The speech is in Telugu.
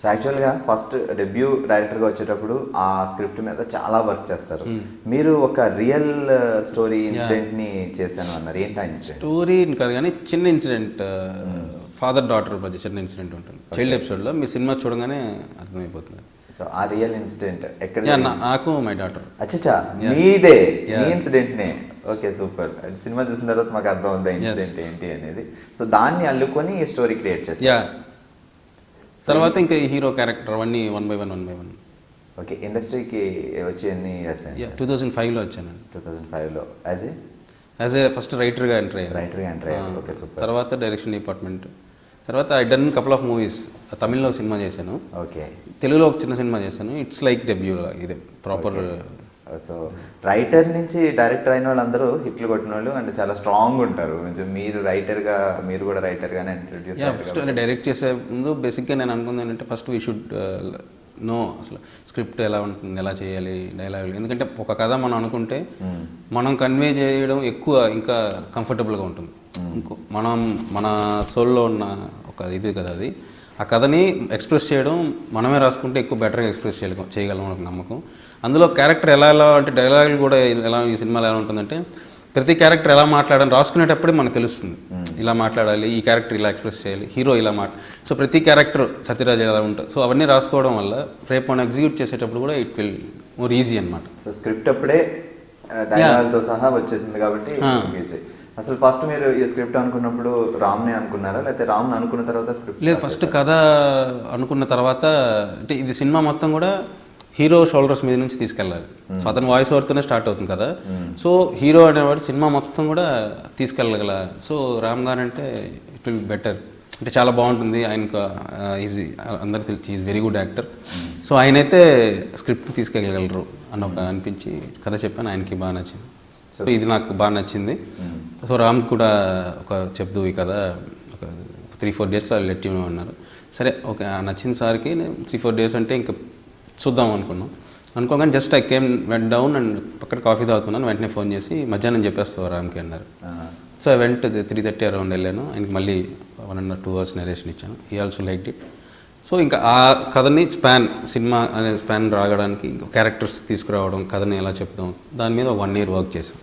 సో యాక్చువల్గా ఫస్ట్ డెబ్యూ డైరెక్టర్గా వచ్చేటప్పుడు ఆ స్క్రిప్ట్ మీద చాలా వర్క్ చేస్తారు. మీరు ఒక రియల్ స్టోరీ ఇన్సిడెంట్ని చేశాను అన్నారు. ఏంటి ఆ ఇన్సిడెంట్? స్టోరీ కాదు కానీ చిన్న ఇన్సిడెంట్, ఫాదర్ డాటర్ మధ్య చిన్న ఇన్సిడెంట్ ఉంటుంది చైల్డ్ ఎపిసోడ్లో. మీ సినిమా చూడగానే అర్థమైపోతుంది. సో ఆ రియల్ ఇన్సిడెంట్ ఎక్కడ? నాకు మై డాటర్. అచ్చా, మీదే మీ ఇన్సిడెంట్నే. Okay, super. సినిమా చూసిన తర్వాత మాకు అర్థం అవుతుంది ఇన్సిడెంట్ ఏంటి అనేది. సో దాన్ని అల్లుకొని ఈ స్టోరీ క్రియేట్ చేశారు. తర్వాత ఇంకా హీరో క్యారెక్టర్ అవన్నీ 1 by 1. ఓకే, ఇండస్ట్రీకి వచ్చి ఎన్ని ఇయర్స్? 2005లో వచ్చాను. 2005లో యాజ్ ఏ ఫస్ట్ రైటర్గా ఎంటర్ అయ్యాను. Okay, super. తర్వాత డైరెక్షన్ డిపార్ట్మెంట్. తర్వాత I done couple of movies. తమిళ్లో సినిమా చేశాను, ఓకే. తెలుగులో ఒక చిన్న సినిమా చేశాను. ఇట్స్ లైక్ డెబ్యూ, ఇదే ప్రాపర్. సో రైటర్ నుంచి డైరెక్టర్ అయిన వాళ్ళందరూ హిట్లు కొట్టిన వాళ్ళు అండ్ చాలా స్ట్రాంగ్ ఉంటారు. మీరు రైటర్గా, మీరు కూడా రైటర్గానే ఇంట్రడ్యూస్ ఫస్ట్ డైరెక్ట్ చేసే ముందు బేసిక్గా నేను అనుకుంది ఏంటంటే ఫస్ట్ వీ షుడ్ నో అసలు స్క్రిప్ట్ ఎలా ఉంటుంది, ఎలా చేయాలి, డైలాగులు. ఎందుకంటే ఒక కథ మనం అనుకుంటే మనం కన్వే చేయడం ఎక్కువ ఇంకా కంఫర్టబుల్గా ఉంటుంది. మన సోల్లో ఉన్న ఒక ఇది కదా అది. ఆ కథని ఎక్స్ప్రెస్ చేయడం మనమే రాసుకుంటే ఎక్కువ బెటర్గా ఎక్స్ప్రెస్ చేయగలం ఒక నమ్మకం. అందులో క్యారెక్టర్ ఎలా అంటే డైలాగులు కూడా ఎలా ఈ సినిమాలో ఎలా ఉంటుందంటే ప్రతి క్యారెక్టర్ ఎలా మాట్లాడాలని రాసుకునేటప్పుడే మనకు తెలుస్తుంది. ఇలా మాట్లాడాలి, ఈ క్యారెక్టర్ ఇలా ఎక్స్ప్రెస్ చేయాలి, హీరో ఇలా సో ప్రతి క్యారెక్టర్ సత్యరాజ్ ఎలా ఉంటుంది. సో అవన్నీ రాసుకోవడం వల్ల రేపు మనం ఎగ్జిక్యూట్ చేసేటప్పుడు కూడా ఇట్ విల్ మోర్ ఈజీ అనమాట. సో స్క్రిప్ట్ అప్పుడే డైలాగ్తో సహా వచ్చేసింది కాబట్టి. అసలు ఫస్ట్ మీరు ఈ స్క్రిప్ట్ అనుకున్నప్పుడు రామ్ని అనుకున్నారా, లేకపోతే రామ్ని అనుకున్న తర్వాత స్క్రిప్ట్? లేదు, ఫస్ట్ కథ అనుకున్న తర్వాత అంటే ఇది సినిమా మొత్తం కూడా హీరో షోల్డర్స్ మీద నుంచి తీసుకెళ్ళాలి. సో అతని వాయిస్ ఓవర్తోనే స్టార్ట్ అవుతుంది కదా. సో హీరో అనేవాడు సినిమా మొత్తం కూడా తీసుకెళ్ళగల. సో రామ్ గారు అంటే ఇట్ విల్ బెటర్, అంటే చాలా బాగుంటుంది. ఆయనకు ఈజీ, అందరికి తెలిసి is very good actor. So ఆయనైతే స్క్రిప్ట్ తీసుకెళ్ళగలరు అని ఒక అనిపించి కథ చెప్పాను. ఆయనకి బాగా నచ్చింది. సో ఇది నాకు బాగా నచ్చింది. సో రామ్ కూడా ఒక చెప్దు ఈ కథ ఒక 3-4 డేస్లో లెట్ యూ అన్నారు. సరే ఓకే, నచ్చింది సార్కి. 3-4 డేస్ అంటే ఇంకా చూద్దాం అనుకోగానే just I came vent down and పక్కన కాఫీ తాగుతున్నాను. వెంటనే ఫోన్ చేసి మధ్యాహ్నం చెప్పేస్తావు రామ్కి అన్నారు. సో ఐ వెంట్ 3:30 అరౌండ్ వెళ్ళాను. ఆయనకి మళ్ళీ 1.5-2 hours నరేషన్ ఇచ్చాను. He also like it. So ఇంకా ఆ కథని సినిమా అనే స్పాన్ రాగడానికి క్యారెక్టర్స్ తీసుకురావడం, కథని ఎలా చెప్తాం, దాని మీద 1 year వర్క్ చేసాం.